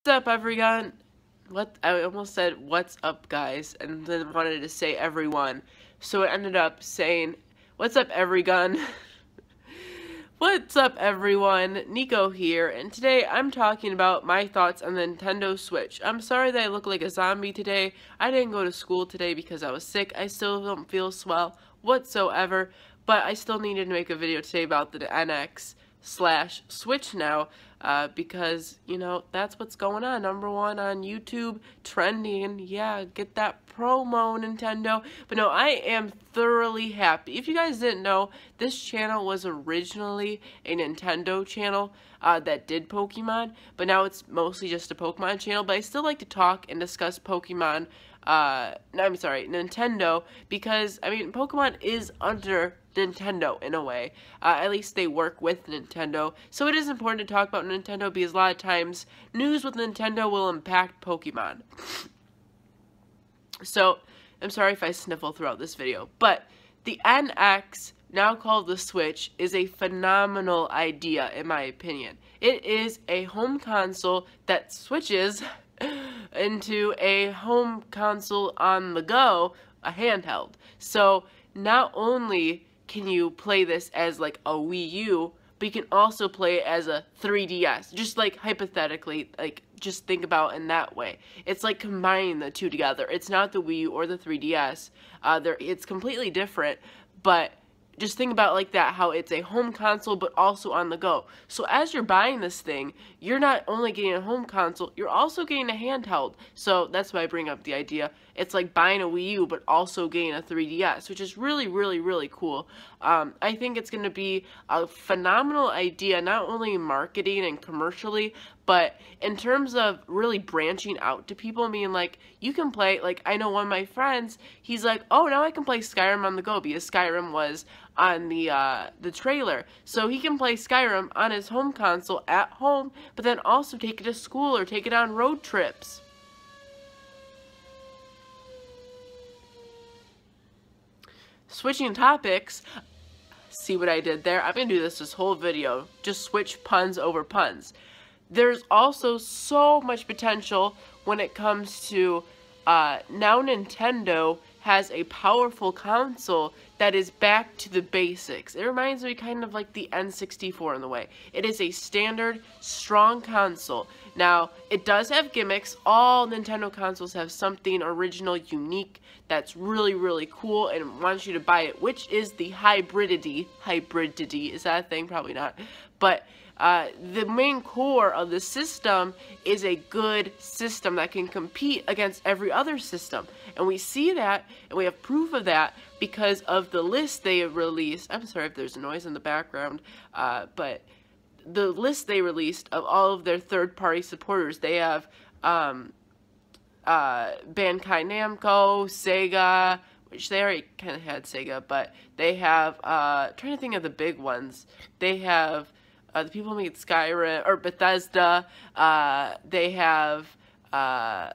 What's up, everyone? I almost said what's up, guys, and then wanted to say everyone. So it ended up saying, what's up, everyone? What's up, everyone? Niko here, and today I'm talking about my thoughts on the Nintendo Switch. I'm sorry that I look like a zombie today. I didn't go to school today because I was sick. I still don't feel swell whatsoever, but I still needed to make a video today about the NX/Switch now. Because, you know, that's what's going on. #1 on YouTube, trending. Yeah, get that promo, Nintendo. But no, I am thoroughly happy. If you guys didn't know, this channel was originally a Nintendo channel that did Pokemon, but now it's mostly just a Pokemon channel. But I still like to talk and discuss Pokemon. I'm sorry, Nintendo, because, I mean, Pokemon is under Nintendo in a way. At least they work with Nintendo. So it is important to talk about Nintendo because a lot of times news with Nintendo will impact Pokemon. So I'm sorry if I sniffle throughout this video, but the NX, now called the Switch, is a phenomenal idea in my opinion. It is a home console that switches into a home console on the go, a handheld. So not only can you play this as like a Wii U, but you can also play it as a 3DS. Just like hypothetically, like just think about it in that way. It's like combining the two together. It's not the Wii U or the 3DS. It's completely different, but just think about it like that, how it's a home console but also on the go. So as you're buying this thing, you're not only getting a home console, you're also getting a handheld. So that's why I bring up the idea. It's like buying a Wii U but also getting a 3DS, which is really, really, really cool. I think it's going to be a phenomenal idea, not only marketing and commercially, but in terms of really branching out to people, being like, you can play, like, I know one of my friends, he's like, oh, now I can play Skyrim on the go, because Skyrim was on the trailer. So he can play Skyrim on his home console at home, but then also take it to school or take it on road trips. Switching topics, see what I did there? I'm going to do this whole video, just switch puns over puns. There's also so much potential when it comes to, now Nintendo has a powerful console that is back to the basics. It reminds me kind of like the N64 in the way. It is a standard, strong console. Now, it does have gimmicks. All Nintendo consoles have something original, unique, that's really, really cool and wants you to buy it, which is the hybridity. Hybridity, is that a thing? Probably not. But the main core of the system is a good system that can compete against every other system. And we see that, and we have proof of that, because of the list they released. I'm sorry if there's noise in the background, but the list they released of all of their third-party supporters, they have Bandai Namco, Sega, which they already kind of had Sega, but they have, trying to think of the big ones, they have the people who made Skyrim, or Bethesda, they have why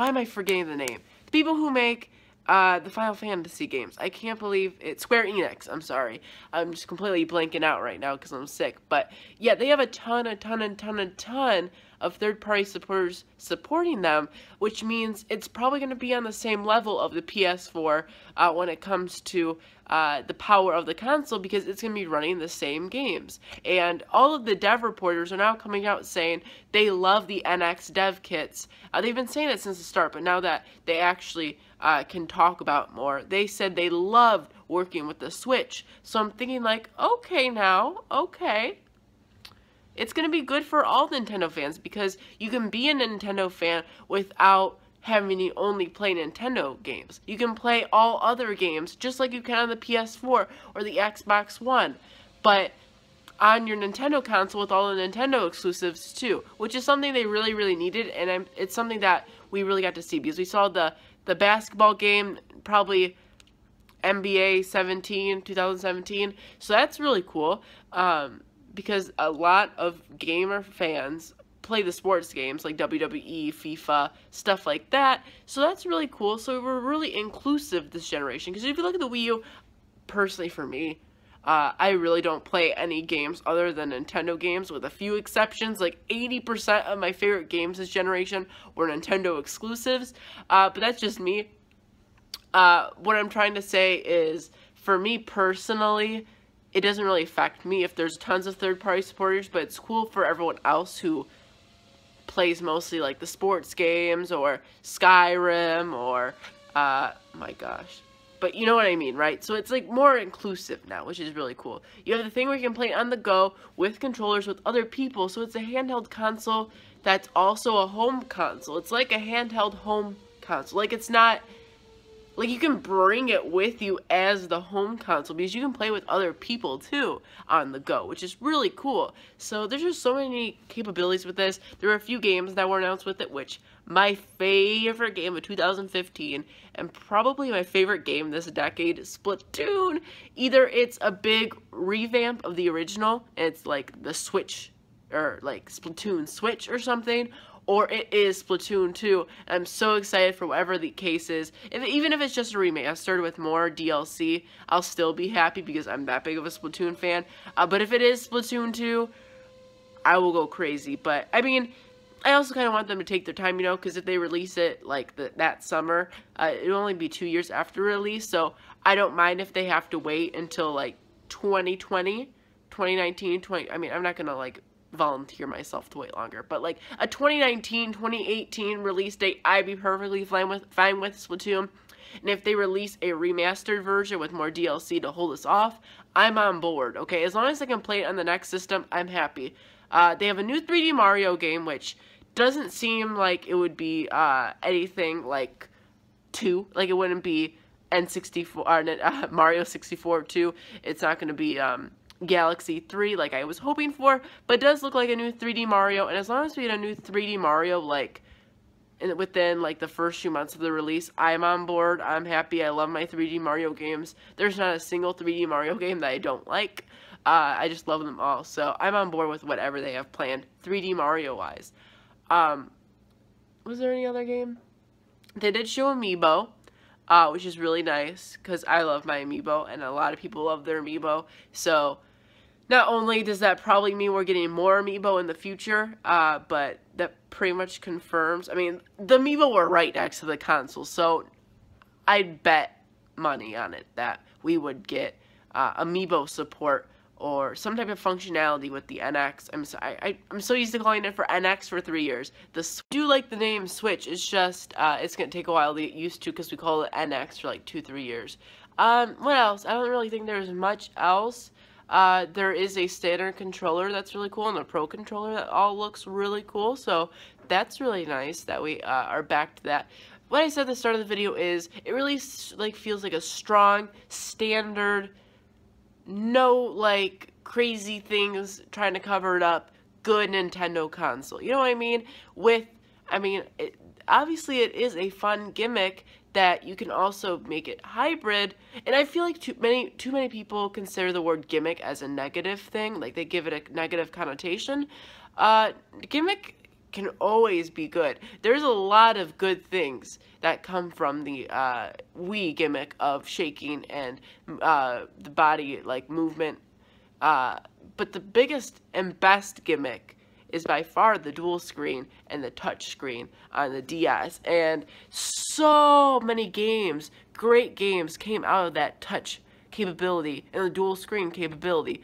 am I forgetting the name? The people who make the Final Fantasy games. I can't believe it's Square Enix. I'm sorry. I'm just completely blanking out right now because I'm sick. But yeah, they have a ton of third-party supporters supporting them, which means it's probably going to be on the same level of the PS4 when it comes to the power of the console, because it's going to be running the same games. And all of the dev reporters are now coming out saying they love the NX dev kits. They've been saying it since the start, but now that they actually can talk about more, they said they loved working with the Switch. So I'm thinking like, okay now, okay. It's going to be good for all Nintendo fans, because you can be a Nintendo fan without having to only play Nintendo games. You can play all other games just like you can on the PS4 or the Xbox One, but on your Nintendo console with all the Nintendo exclusives too, which is something they really, really needed, and it's something that we really got to see, because we saw the basketball game, probably NBA 2017, so that's really cool, because a lot of gamer fans play the sports games like WWE, FIFA, stuff like that. So that's really cool. So we're really inclusive this generation. Because if you look at the Wii U, personally for me, I really don't play any games other than Nintendo games, with a few exceptions. Like 80% of my favorite games this generation were Nintendo exclusives, but that's just me. What I'm trying to say is, for me personally, it doesn't really affect me if there's tons of third-party supporters, but it's cool for everyone else who plays mostly like the sports games or Skyrim or, my gosh. But you know what I mean, right? So it's like more inclusive now, which is really cool. You have the thing where you can play on the go with controllers with other people, so it's a handheld console that's also a home console. It's like a handheld home console. Like, it's not, like, you can bring it with you as the home console because you can play with other people too on the go, which is really cool. So there's just so many capabilities with this. There are a few games that were announced with it, which my favorite game of 2015 and probably my favorite game this decade is Splatoon. Either it's a big revamp of the original, and it's like the Switch, or like Splatoon Switch or something, or it is Splatoon 2. I'm so excited for whatever the case is. Even if it's just a remastered with more DLC, I'll still be happy because I'm that big of a Splatoon fan. But if it is Splatoon 2, I will go crazy. But, I mean, I also kind of want them to take their time, you know, because if they release it, like, that summer, it'll only be 2 years after release, so I don't mind if they have to wait until, like, 2020, 2019, I mean, I'm not gonna, like, volunteer myself to wait longer, but, like, a 2019, 2018 release date, I'd be perfectly fine with Splatoon. And if they release a remastered version with more DLC to hold us off, I'm on board, okay? As long as I can play it on the next system, I'm happy. They have a new 3D Mario game, which doesn't seem like it would be anything like 2. Like, it wouldn't be N64, Mario 64 2. It's not going to be Galaxy 3 like I was hoping for, but it does look like a new 3D Mario. And as long as we get a new 3D Mario, like, within like the first few months of the release, I'm on board. I'm happy. I love my 3D Mario games. There's not a single 3D Mario game that I don't like. I just love them all, so I'm on board with whatever they have planned 3D Mario wise. Was there any other game? They did show Amiibo, which is really nice because I love my Amiibo and a lot of people love their Amiibo. So not only does that probably mean we're getting more Amiibo in the future, but that pretty much confirms. I mean, the Amiibo were right next to the console, so I'd bet money on it that we would get Amiibo support or some type of functionality with the NX. I'm so used to calling it for NX for 3 years. I do like the name Switch. It's just, it's going to take a while to get used to because we call it NX for like 2-3 years. What else? I don't really think there's much else. There is a standard controller that's really cool and a pro controller that all looks really cool. So that's really nice that we are back to that. What I said at the start of the video is it really like feels like a strong, standard, no, like, crazy things trying to cover it up, good Nintendo console. You know what I mean? Obviously it is a fun gimmick that you can also make it hybrid, and I feel like too many people consider the word gimmick as a negative thing, like they give it a negative connotation. Gimmick can always be good. There's a lot of good things that come from the Wii gimmick of shaking and the body like movement. But the biggest and best gimmick is by far the dual screen and the touch screen on the DS. And so many games, great games, came out of that touch capability and the dual screen capability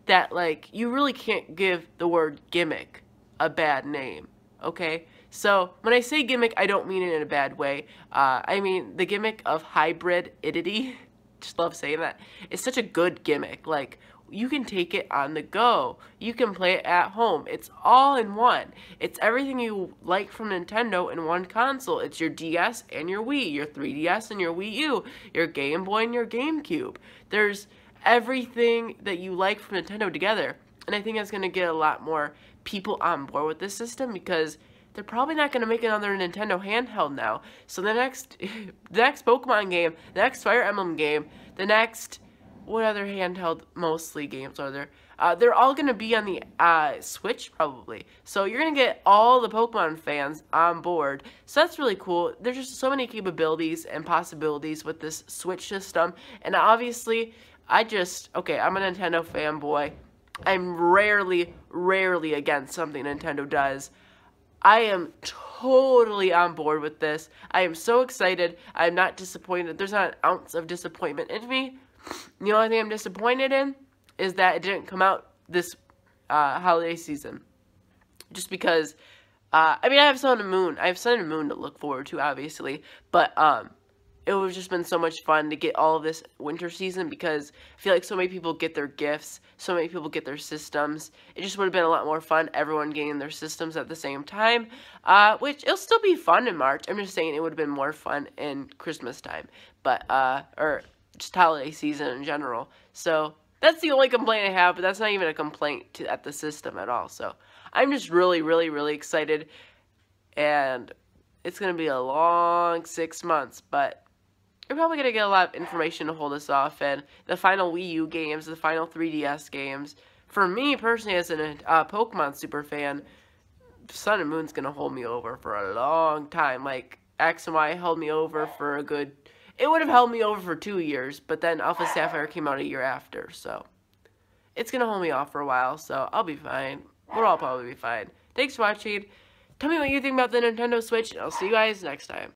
that, like, you really can't give the word gimmick a bad name. Okay, so when I say gimmick, I don't mean it in a bad way. I mean the gimmick of hybrid-idity. Just love saying that. It's such a good gimmick. Like, you can take it on the go. You can play it at home. It's all in one. It's everything you like from Nintendo in one console. It's your DS and your Wii, your 3DS and your Wii U, your Game Boy and your GameCube. There's everything that you like from Nintendo together. And I think that's going to get a lot more people on board with this system because they're probably not going to make another Nintendo handheld now. So the next Pokemon game, the next Fire Emblem game, the next, what other handheld mostly games are there? They're all going to be on the Switch probably. So you're going to get all the Pokemon fans on board. So that's really cool. There's just so many capabilities and possibilities with this Switch system. And obviously, Okay, I'm a Nintendo fanboy. I'm rarely against something Nintendo does. I am totally on board with this. I am so excited. I'm not disappointed. There's not an ounce of disappointment in me. The only thing I'm disappointed in is that it didn't come out this holiday season. Just because, I mean, I have Sun and Moon. I have Sun and Moon to look forward to, obviously. But, it would have just been so much fun to get all of this winter season because I feel like so many people get their gifts, so many people get their systems. It just would have been a lot more fun, everyone getting their systems at the same time, which it'll still be fun in March. I'm just saying it would have been more fun in Christmas time, but, or just holiday season in general. So that's the only complaint I have, but that's not even a complaint at the system at all. So I'm just really excited, and it's going to be a long 6 months, but we're probably going to get a lot of information to hold us off, and the final Wii U games, the final 3DS games. For me, personally, as a Pokemon super fan, Sun and Moon's going to hold me over for a long time. Like, X and Y held me over for a good... It would have held me over for 2 years, but then Alpha Sapphire came out a year after, so... It's going to hold me off for a while, so I'll be fine. We'll all probably be fine. Thanks for watching. Tell me what you think about the Nintendo Switch, and I'll see you guys next time.